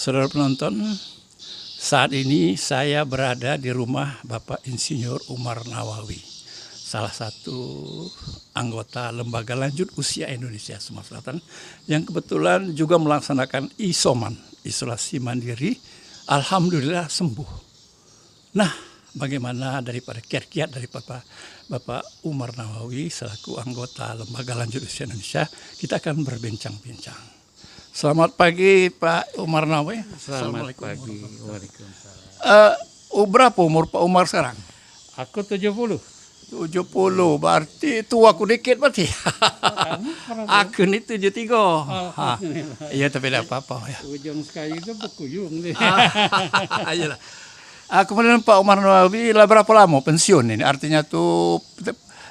Saudara penonton, saat ini saya berada di rumah Bapak Insinyur Umar Nawawi, salah satu anggota Lembaga Lanjut Usia Indonesia Sumatera Selatan yang kebetulan juga melaksanakan isoman, isolasi mandiri. Alhamdulillah sembuh. Nah, bagaimana daripada kiat-kiat dari Bapak Umar Nawawi selaku anggota Lembaga Lanjut Usia Indonesia, kita akan berbincang-bincang. Selamat pagi Pak Umar Nawawi. Selamat pagi. Waalaikumsalam. Berapa umur Pak Umar sekarang? Aku 70. 70, berarti tua aku dikit berarti. Aku ini 73. Iya, tapi tidak apa-apa ya. Ujung sekali itu berkuyung deh. Ayolah. Kemudian Pak Umar Nawawi lah berapa lama pensiun ini? Artinya tuh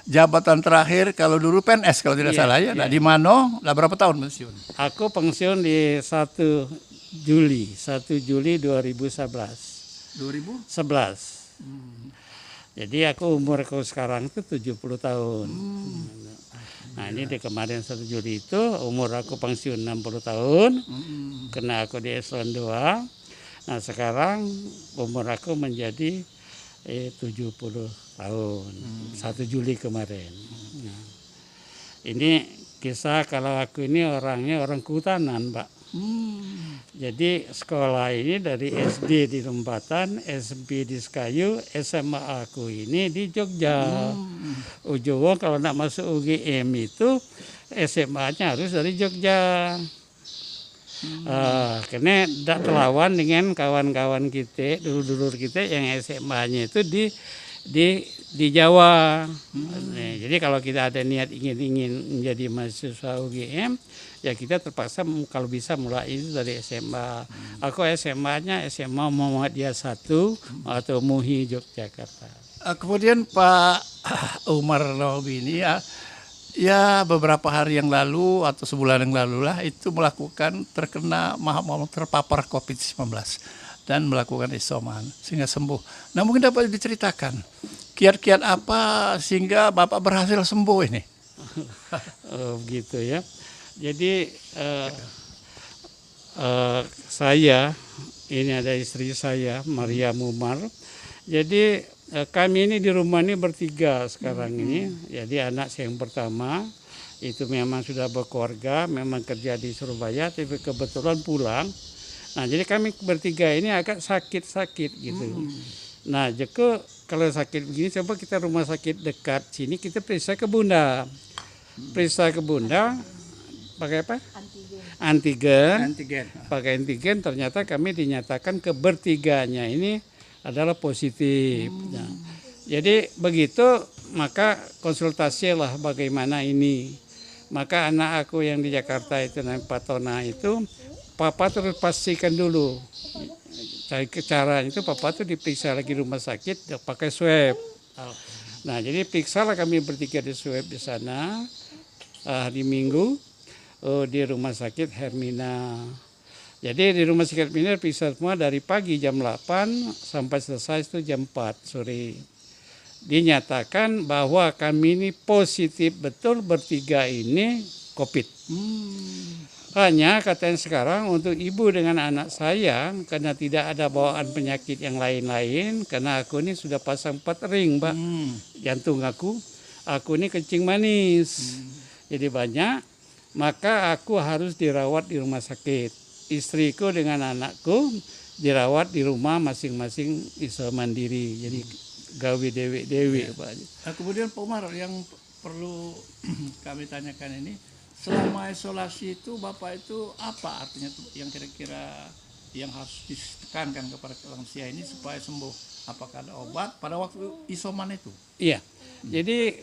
jabatan terakhir kalau dulu PNS kalau tidak salah ya. Nah, di mana? Lah berapa tahun pensiun? Aku pensiun di 1 Juli 2011. 2011. Jadi umurku sekarang itu 70 tahun. Nah, ini di kemarin 1 Juli itu umur aku pensiun 60 tahun. Karena aku di eselon 2. Nah, sekarang umur aku menjadi 70 tahun. 1 Juli kemarin. Nah, ini kisah kalau aku ini orangnya orang kehutanan, Pak. Jadi sekolah ini dari SD di Lembatan, SMP di Sekayu, SMA aku ini di Jogja. Ujowo kalau nak masuk UGM itu SMA-nya harus dari Jogja. Karena tidak terlawan dengan kawan-kawan kita, dulur-dulur kita yang SMA-nya itu di Jawa. Nah, jadi kalau kita ada niat ingin menjadi mahasiswa UGM, ya kita terpaksa kalau bisa mulai itu dari SMA. Aku SMA-nya SMA Muhammadiyah 1 atau MUHI Yogyakarta. Kemudian Pak Umar Nawawi ini ya beberapa hari yang lalu atau sebulan yang lalu lah itu terpapar COVID-19 dan melakukan isoman sehingga sembuh. Nah, mungkin dapat diceritakan kiat-kiat apa sehingga Bapak berhasil sembuh ini? Begitu ya. Jadi saya ini ada istri saya Maria Umar. Jadi kami ini di rumah ini bertiga sekarang ini. Jadi anak saya yang pertama itu memang sudah berkeluarga, memang kerja di Surabaya, tapi kebetulan pulang. Nah, jadi kami bertiga ini agak sakit-sakit gitu. Nah, Joko kalau sakit begini coba kita rumah sakit dekat sini kita periksa ke Bunda. Periksa ke Bunda pakai apa? Antigen. Pakai antigen ternyata kami dinyatakan kebertiganya ini adalah positif. Nah, jadi begitu maka konsultasilah bagaimana ini. Maka anak aku yang di Jakarta itu namanya Patona itu papa terus pastikan dulu. Cara itu papa tuh diperiksa lagi rumah sakit pakai swab. Nah, jadi periksalah kami bertiga di swab di sana hari Minggu di rumah sakit Hermina. Jadi di rumah sakit Hermina periksa semua dari pagi jam 8 sampai selesai itu jam 4 sore. Dinyatakan bahwa kami ini positif betul bertiga ini COVID. Hanya katanya sekarang untuk ibu dengan anak saya karena tidak ada bawaan penyakit yang lain-lain karena aku ini sudah pasang 4 ring, Pak. Jantung aku ini kencing manis. Jadi banyak, maka aku harus dirawat di rumah sakit. Istriku dengan anakku dirawat di rumah masing-masing isolasi mandiri. Jadi gawe dewe-dewe, Pak. Nah, kemudian Pak Umar yang perlu kami tanyakan ini, selama isolasi itu Bapak itu apa artinya yang kira-kira yang harus ditekankan kepada lansia ini supaya sembuh? Apakah ada obat pada waktu isoman itu? Iya, jadi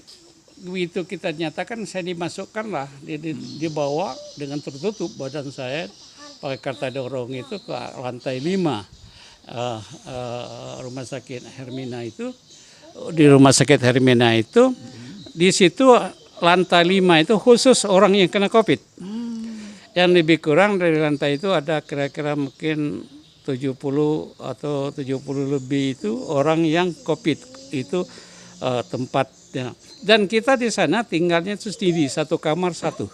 begitu kita nyatakan saya dimasukkanlah, dibawa dengan tertutup badan saya pakai karta dorong itu ke lantai 5 rumah sakit Hermina itu. Di rumah sakit Hermina itu di situ lantai 5 itu khusus orang yang kena COVID. Yang lebih kurang dari lantai itu ada kira-kira mungkin 70 atau 70 lebih itu orang yang COVID itu tempatnya. Dan kita di sana tinggalnya itu sendiri, satu kamar satu.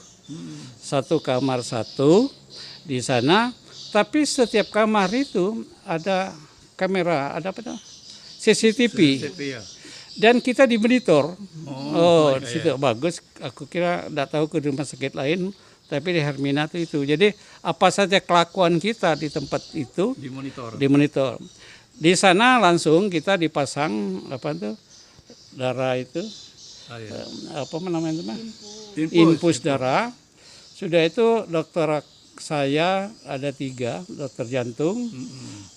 Di sana Tapi setiap kamar itu ada kamera, ada apa tuh? CCTV. ya. Dan kita dimonitor. Oh, Di situ bagus. Aku kira tidak tahu ke rumah sakit lain, tapi di Hermina itu. Jadi apa saja kelakuan kita di tempat itu dimonitor. Di sana langsung kita dipasang apa tuh darah itu, apa namanya itu mah? Infus darah. Sudah itu dokter saya ada 3, dokter jantung,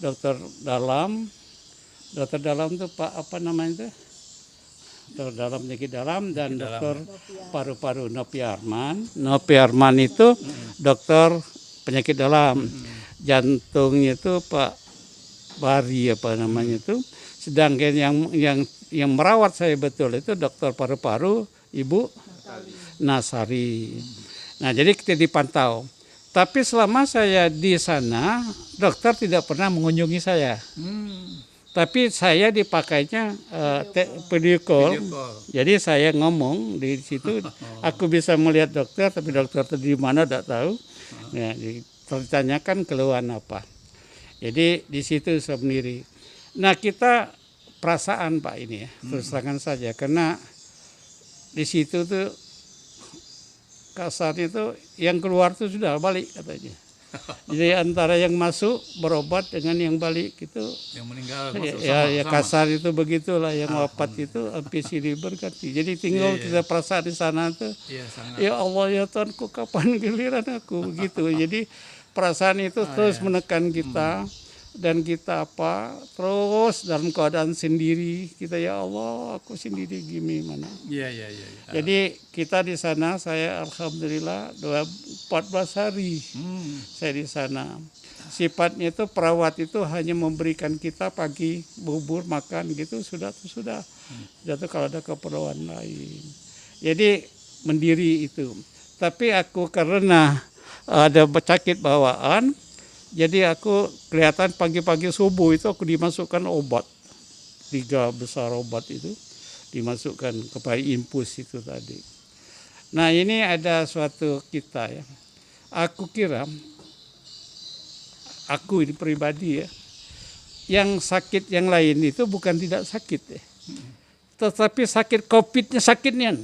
dokter dalam itu Pak apa namanya itu? Dokter dalam penyakit dalam dan dokter paru-paru Nopi Arman. Nopi Arman itu dokter penyakit dalam. Jantungnya itu Pak Bari apa namanya itu. Sedangkan yang merawat saya betul itu dokter paru-paru Ibu Nasari. Nah, jadi kita dipantau. Tapi selama saya di sana, dokter tidak pernah mengunjungi saya. Tapi saya dipakainya video call. Jadi saya ngomong di situ, aku bisa melihat dokter, tapi dokter itu di mana tidak tahu. Ya, ditanyakan keluhan apa. Jadi di situ saya sendiri. Nah, kita perasaan Pak ini ya, terus terang saja, karena di situ tuh kasarnya itu yang keluar tuh sudah balik katanya. Jadi antara yang masuk berobat dengan yang balik itu, yang meninggal ya kasar itu begitulah, yang wafat itu hampir silih berganti. Jadi tinggal kita perasaan di sana tuh, ya Allah ya Tuhanku kapan giliran aku begitu. Jadi perasaan itu terus menekan kita. Dan kita terus dalam keadaan sendiri, kita ya Allah aku sendiri gimana. Jadi kita di sana, saya alhamdulillah 14 hari saya di sana. Sifatnya itu perawat itu hanya memberikan kita pagi bubur makan gitu, sudah. Jatuh kalau ada keperluan lain. Jadi mendiri itu. Tapi aku karena ada sakit bawaan, jadi aku kelihatan pagi-pagi subuh itu aku dimasukkan obat. 3 besar obat itu dimasukkan kepada infus itu tadi. Nah, ini ada suatu kita ya. Aku kira, aku ini pribadi ya, yang sakit yang lain itu bukan tidak sakit ya. Tetapi sakit COVID-nya sakitnya.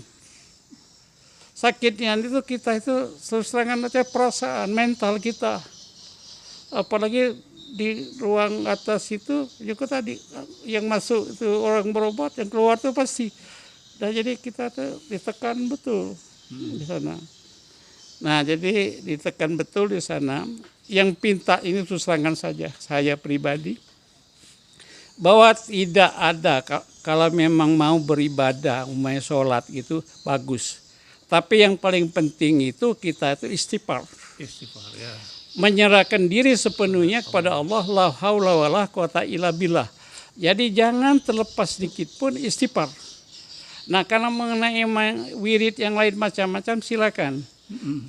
Sakitnya itu kita itu terus terangan aja perasaan mental kita. Apalagi di ruang atas itu juga tadi yang masuk itu orang berobat, yang keluar itu pasti. Nah, jadi kita tuh ditekan betul di sana. Nah, jadi ditekan betul di sana. Yang pinta ini terus terangan saja saya pribadi bahwa tidak ada, kalau memang mau beribadah, umumnya sholat gitu bagus. Tapi yang paling penting itu kita itu istighfar. Ya. Menyerahkan diri sepenuhnya kepada Allah, la haula wala quwata illa billah. Jadi jangan terlepas sedikit pun istighfar. Nah, karena mengenai wirid yang lain macam-macam silakan.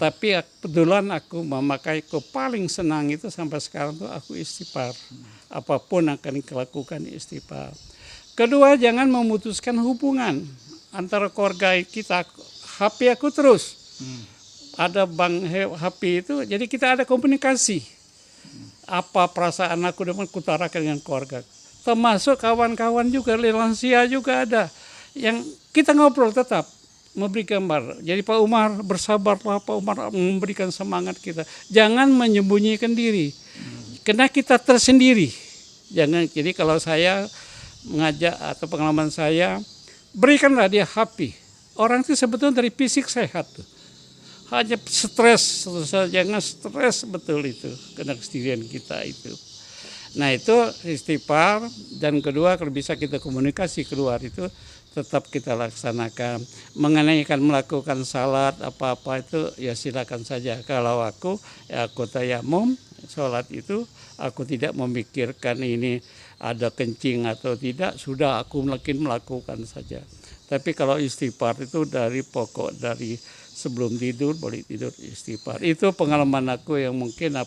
Tapi kebetulan aku memakai paling senang itu sampai sekarang tuh aku istighfar. Apapun akan dilakukan istighfar. Kedua, jangan memutuskan hubungan antara keluarga kita. HP aku terus. Ada bank HP itu, jadi kita ada komunikasi. Apa perasaan aku dengan kutarakan dengan keluarga. Termasuk kawan-kawan juga, lansia juga ada. Yang kita ngobrol tetap, memberi gambar. Jadi Pak Umar bersabarlah, Pak Umar memberikan semangat kita. Jangan menyembunyikan diri. Karena kita tersendiri. Jangan, jadi kalau saya mengajak atau pengalaman saya, berikanlah dia HP. Orang itu sebetulnya dari fisik sehat tuh. Hanya stres, jangan stres betul itu karena kesendirian kita itu. Nah, itu istighfar. Dan kedua, kalau bisa kita komunikasi keluar itu tetap kita laksanakan. Mengenai melakukan salat apa-apa itu ya silakan saja. Kalau aku tayamum salat itu aku tidak memikirkan ini ada kencing atau tidak, sudah aku melakukan saja. Tapi kalau istighfar itu dari pokok, dari sebelum tidur, boleh tidur istighfar. Itu pengalaman aku yang mungkin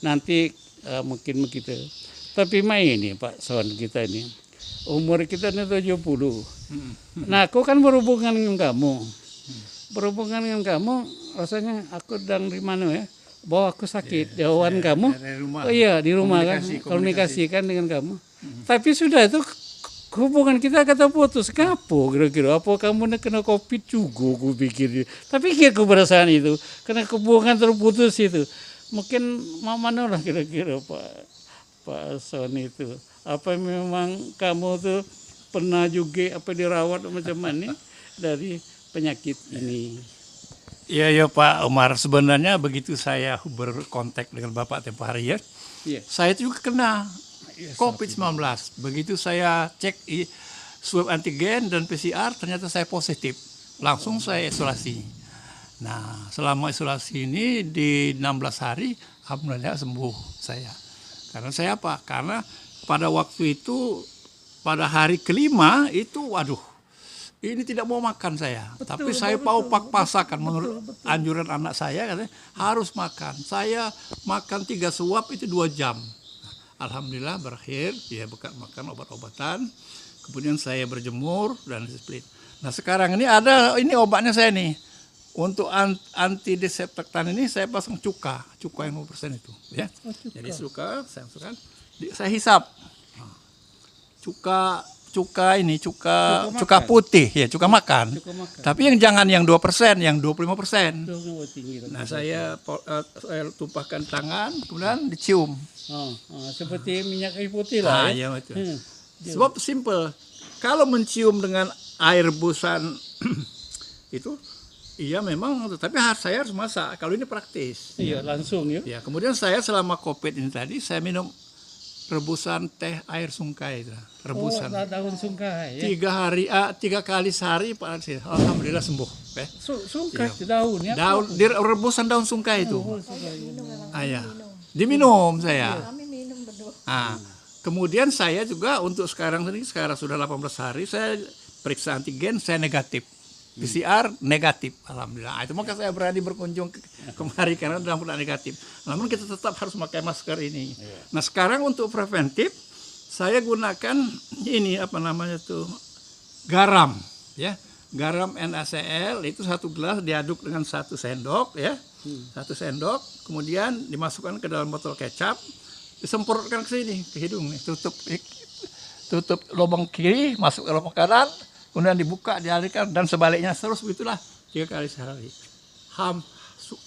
nanti mungkin begitu. Tapi ini Pak Son kita ini, umur kita ini 70. Nah, aku kan berhubungan dengan kamu. Berhubungan dengan kamu, rasanya aku sedang di mana ya, bahwa aku sakit, jauhan kamu. Dari rumah. Oh iya, di rumah kan, komunikasikan dengan kamu. Tapi sudah itu hubungan kita kata putus. Kapo kira-kira? Apa kamu nak kena COVID juga? Aku pikir. Tapi aku perasaan itu, karena hubungan terputus itu. Mungkin mana lah kira-kira Pak Son itu. Apa memang kamu tuh pernah juga apa dirawat macam mana dari penyakit ini? Iya ya Pak Umar, sebenarnya begitu saya berkontak dengan Bapak tempoh hari ya, Iya. saya juga kena COVID-19. Begitu saya cek swab antigen dan PCR, ternyata saya positif. Langsung saya isolasi. Nah, selama isolasi ini di 16 hari, alhamdulillah sembuh saya. Karena saya apa? Karena pada waktu itu, pada hari kelima itu, waduh, ini tidak mau makan saya. Tapi saya mau paksakan menurut anjuran anak saya, katanya harus makan. Saya makan 3 suap itu 2 jam. Alhamdulillah berakhir, ya bukan makan obat-obatan. Kemudian saya berjemur dan disiplin. Nah sekarang ini ini obatnya saya nih. Untuk anti desinfektan ini saya pasang cuka yang 5% itu. Ya. Jadi cuka, saya hisap. Cuka putih, ya cuka makan. Tapi yang jangan yang 2%, yang 25%. Nah saya tumpahkan tangan, kemudian dicium. Seperti minyak kayu putih lah. Iya betul. Sebab simple, kalau mencium dengan air rebusan itu, iya memang, tapi saya harus masak. Kalau ini praktis. Iya langsung ya. Ya kemudian saya selama COVID ini tadi saya minum rebusan teh air sungkai itu, rebusan. Daun sungkai. Ya? 3 kali sehari Pak Arsi. Alhamdulillah sembuh. Sungkai daun ya. Rebusan daun sungkai itu. Ayah. Diminum saya. Kami minum berdua. Kemudian saya juga untuk sekarang sudah 18 hari saya periksa antigen saya negatif. PCR negatif, alhamdulillah. Itu maka saya berani berkunjung kemari karena dalam keadaan negatif. Namun kita tetap harus pakai masker ini. Nah sekarang untuk preventif saya gunakan ini apa namanya tuh garam, ya garam NaCl itu 1 gelas diaduk dengan 1 sendok, ya 1 sendok, kemudian dimasukkan ke dalam botol kecap, disemprotkan ke sini ke hidung nih, tutup lubang kiri, masuk ke lubang kanan. Kemudian dibuka, dialirkan, dan sebaliknya terus begitulah 3 kali sehari.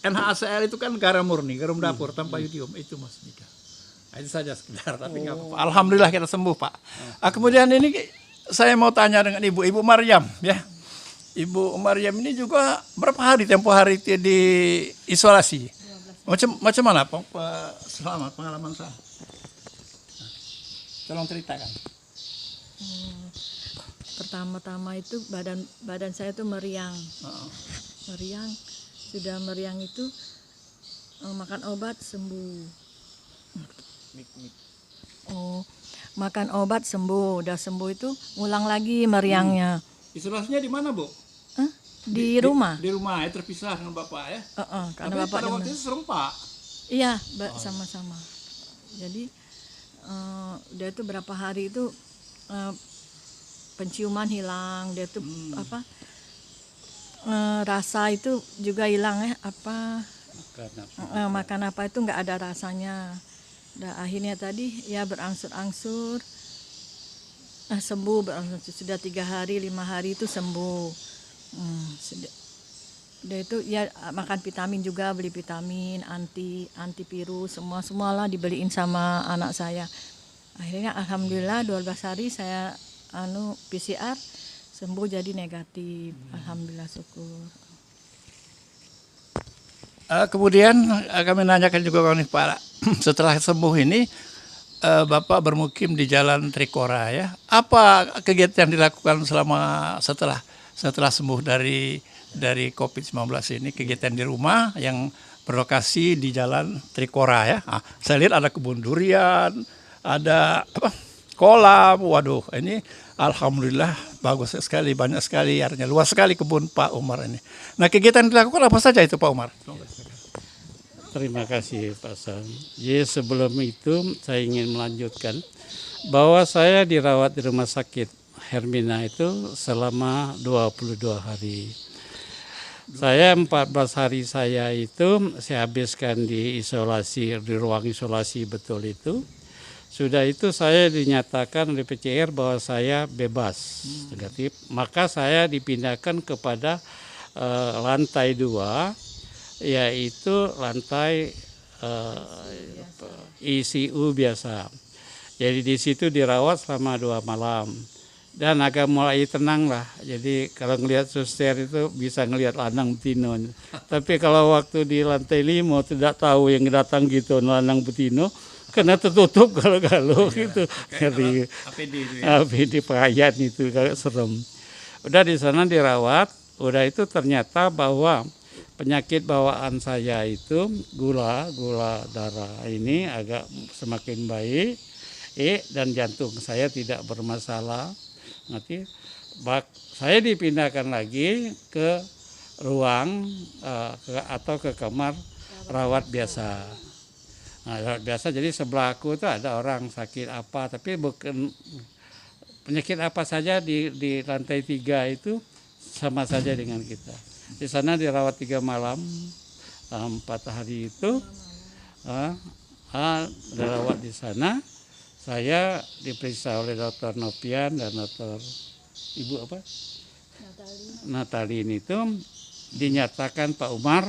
NaCl itu kan garam murni, garam dapur tanpa yodium, itu Mas Nika. Itu saja sekedar, tapi nggak apa-apa. Alhamdulillah kita sembuh Pak. Kemudian ini saya mau tanya dengan Ibu Maryam, ya. Ibu Maryam ini juga berapa hari tempoh hari di isolasi? Macam mana Pak? Selamat pengalaman saya. Tolong ceritakan. Pertama-tama itu badan saya tuh meriang. Sudah meriang itu makan obat sembuh. Makan obat sembuh, udah sembuh itu ngulang lagi meriangnya. Isolasinya di mana Bu? Di rumah. Di rumah ya, terpisah dengan Bapak ya. Karena Tapi Bapak pada waktu itu serempak. Iya, sama-sama. Jadi udah itu berapa hari itu penciuman hilang, dia tuh rasa itu juga hilang ya, makan apa itu nggak ada rasanya. Akhirnya tadi ya berangsur-angsur sembuh, sudah 3 hari 5 hari itu sembuh. Dia itu ya makan vitamin juga, beli vitamin antivirus semualah dibeliin sama anak saya. Akhirnya alhamdulillah 12 hari saya PCR sembuh jadi negatif. Alhamdulillah syukur. Kemudian kami nanyakan juga Pak, setelah sembuh ini Bapak bermukim di Jalan Trikora ya. Apa kegiatan yang dilakukan setelah sembuh dari COVID-19 ini? Kegiatan di rumah yang berlokasi di Jalan Trikora ya. Saya lihat ada kebun durian, ada kolam, waduh ini alhamdulillah bagus sekali, banyak sekali, artinya luas sekali kebun Pak Umar ini. Nah kegiatan yang dilakukan apa saja itu Pak Umar? Terima kasih Pak Son. Jadi sebelum itu saya ingin melanjutkan bahwa saya dirawat di rumah sakit Hermina itu selama 22 hari. Saya 14 hari saya itu saya habiskan di isolasi, di ruang isolasi betul itu. Sudah itu saya dinyatakan oleh PCR bahwa saya bebas negatif. Maka saya dipindahkan kepada lantai 2, yaitu lantai ICU biasa. Jadi di situ dirawat selama 2 malam. Dan agak mulai tenang lah. Jadi kalau ngelihat suster itu bisa ngelihat lanang betino. Tapi kalau waktu di lantai 5 tidak tahu yang datang gitu lanang betino, karena tertutup kalau gitu. Jadi APD itu ya. APD pengayaan itu agak serem. Udah di sana dirawat, udah itu ternyata bahwa penyakit bawaan saya itu gula darah ini agak semakin baik, dan jantung saya tidak bermasalah. Nanti saya dipindahkan lagi ke ruang atau ke kamar rawat biasa. Nah, rawat biasa jadi sebelah aku itu ada orang sakit apa, tapi bukan penyakit apa saja di lantai 3 itu sama saja dengan kita. Di sana dirawat 3 malam, 4 hari itu dirawat di sana. Saya diperiksa oleh Dr. Nopian dan Dr. Ibu apa? Natalin itu dinyatakan Pak Umar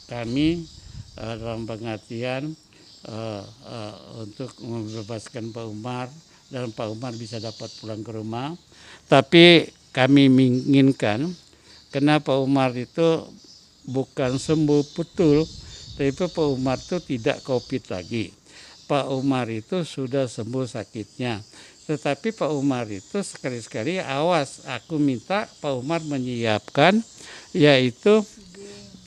kami dalam pengertian untuk membebaskan Pak Umar dan Pak Umar bisa dapat pulang ke rumah. Tapi kami menginginkan karena Pak Umar itu bukan sembuh betul, tapi Pak Umar itu tidak COVID lagi. Pak Umar itu sudah sembuh sakitnya. Tetapi Pak Umar itu sekali-sekali awas, aku minta Pak Umar menyiapkan yaitu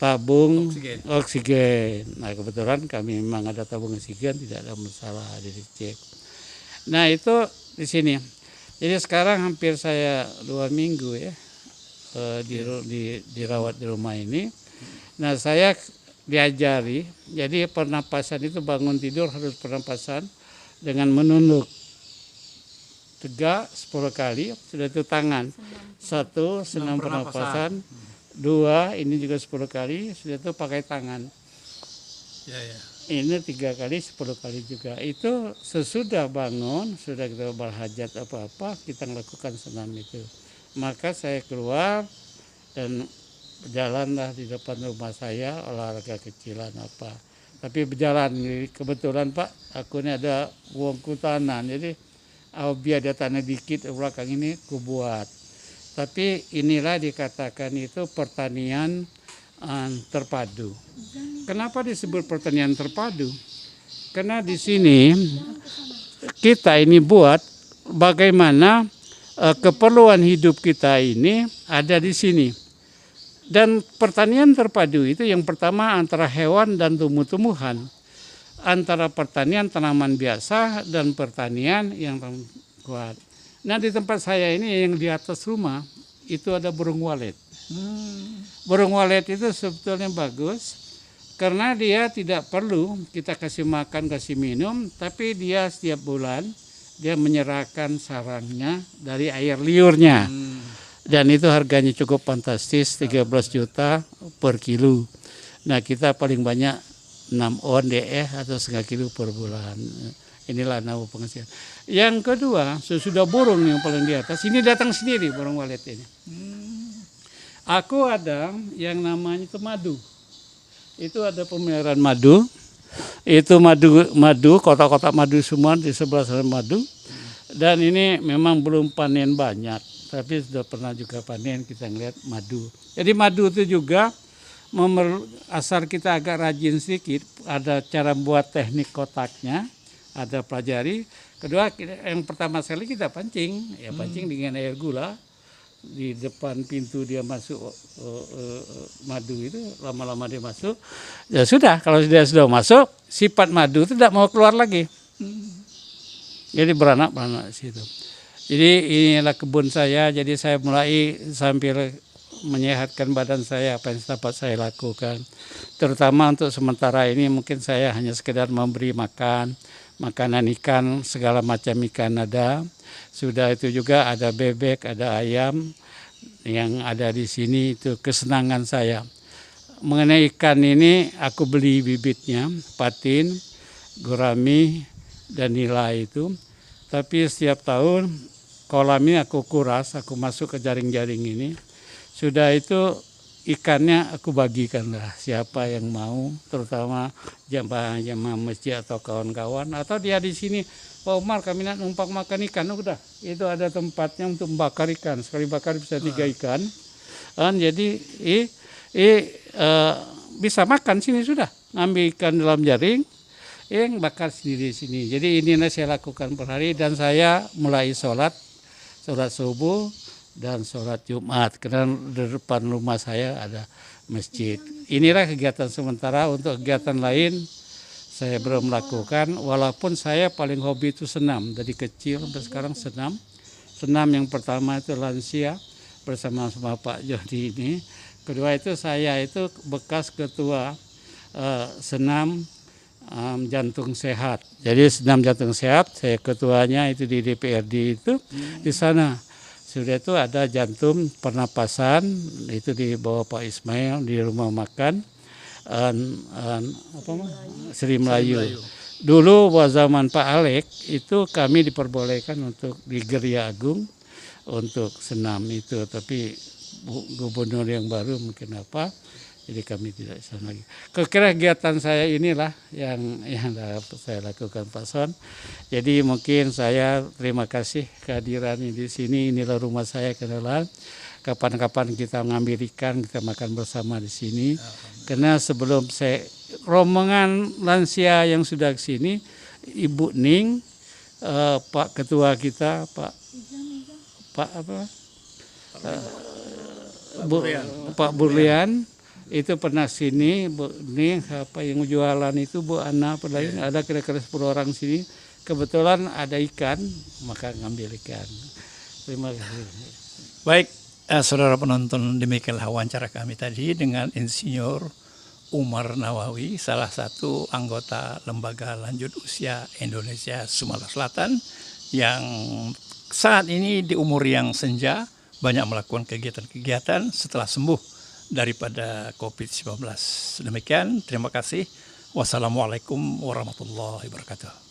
tabung oksigen. Nah kebetulan kami memang ada tabung oksigen, tidak ada masalah, dicek. Nah itu di sini. Jadi sekarang hampir saya 2 minggu ya dirawat di rumah ini. Nah saya diajari, jadi pernapasan itu bangun tidur harus pernapasan dengan menunduk tegak 10 kali, sudah itu tangan 1 senam pernapasan, 2 ini juga 10 kali, sudah itu pakai tangan ini 3 kali 10 kali juga. Itu sesudah bangun, sudah kita berhajat apa-apa, kita melakukan senam itu. Maka saya keluar dan berjalanlah di depan rumah saya, olahraga kecilan apa. Tapi berjalan, kebetulan Pak, aku ini ada uang kutanan, jadi biar ada tanah dikit belakang ini ku buat. Tapi inilah dikatakan itu pertanian terpadu. Kenapa disebut pertanian terpadu? Karena di sini kita ini buat bagaimana keperluan hidup kita ini ada di sini. Dan pertanian terpadu itu yang pertama antara hewan dan tumbuh-tumbuhan, antara pertanian tanaman biasa dan pertanian yang kuat. Nah di tempat saya ini yang di atas rumah itu ada burung walet. Burung walet itu sebetulnya bagus karena dia tidak perlu kita kasih makan, kasih minum, tapi dia setiap bulan dia menyerahkan sarangnya dari air liurnya. Dan itu harganya cukup fantastis, 13 juta per kilo. Nah kita paling banyak 6 on DE atau setengah kilo per bulan. Inilah nama penghasilan. Yang kedua, sesudah burung yang paling di atas, ini datang sendiri burung walet ini. Aku ada yang namanya itu madu. Itu ada pemeliharaan madu. Itu madu, kotak-kotak madu semua di sebelah sana madu. Dan ini memang belum panen banyak, tapi sudah pernah juga panen, kita ngelihat madu. Jadi madu itu juga asal kita agak rajin sedikit, ada cara buat teknik kotaknya, ada pelajari. Kedua, yang pertama sekali kita pancing, ya pancing dengan air gula. Di depan pintu dia masuk madu itu, lama-lama dia masuk. Ya sudah, kalau dia sudah masuk, sifat madu itu tidak mau keluar lagi. Jadi beranak-beranak di situ. Jadi inilah kebun saya, jadi saya mulai sambil menyehatkan badan saya, apa yang dapat saya lakukan. Terutama untuk sementara ini mungkin saya hanya sekedar memberi makanan ikan, segala macam ikan ada. Sudah itu juga ada bebek, ada ayam, yang ada di sini itu kesenangan saya. Mengenai ikan ini aku beli bibitnya, patin, gurami, dan nila itu. Tapi setiap tahun kolam ini aku kuras, aku masuk ke jaring-jaring ini. Sudah itu ikannya aku bagikan lah siapa yang mau, terutama jamaah masjid atau kawan-kawan, atau dia di sini, Pak Umar kami nak numpang makan ikan, udah itu ada tempatnya untuk membakar ikan, sekali bakar bisa 3 ikan. Jadi bisa makan sini sudah, ngambil ikan dalam jaring, yang bakar sendiri sini. Jadi inilah saya lakukan per hari, dan saya mulai sholat subuh dan sholat Jumat, karena di depan rumah saya ada masjid. Inilah kegiatan sementara. Untuk kegiatan lain saya belum melakukan, walaupun saya paling hobi itu senam. Dari kecil sampai sekarang senam. Senam yang pertama itu lansia bersama Pak Jody ini. Kedua itu saya itu bekas ketua senam jantung sehat. Jadi senam jantung sehat, saya ketuanya itu di DPRD itu. Di sana sudah itu ada jantung pernapasan, itu di bawah Pak Ismail di rumah makan Sri Melayu. Dulu zaman Pak Alek itu kami diperbolehkan untuk di Geria Agung untuk senam itu, tapi gubernur yang baru mungkin apa, jadi kami tidak sana lagi. Kegiatan saya inilah yang saya lakukan Pak Son. Jadi mungkin saya terima kasih kehadiran di sini. Inilah rumah saya, kenalan. Kapan-kapan kita ngambil ikan, kita makan bersama di sini. Karena sebelum saya rombongan lansia yang sudah ke sini, Ibu Ning, Pak Ketua kita, Pak Burlian itu pernah sini. Bu Ning, apa yang jualan itu Bu Ana, ada kira-kira 10 orang sini. Kebetulan ada ikan, maka ngambil ikan. Terima kasih. Baik, saudara penonton, demikianlah wawancara kami tadi dengan Insinyur Umar Nawawi, salah satu anggota Lembaga Lanjut Usia Indonesia Sumatera Selatan, yang saat ini di umur yang senja banyak melakukan kegiatan-kegiatan setelah sembuh daripada COVID-19. Demikian, terima kasih. Wassalamualaikum warahmatullahi wabarakatuh.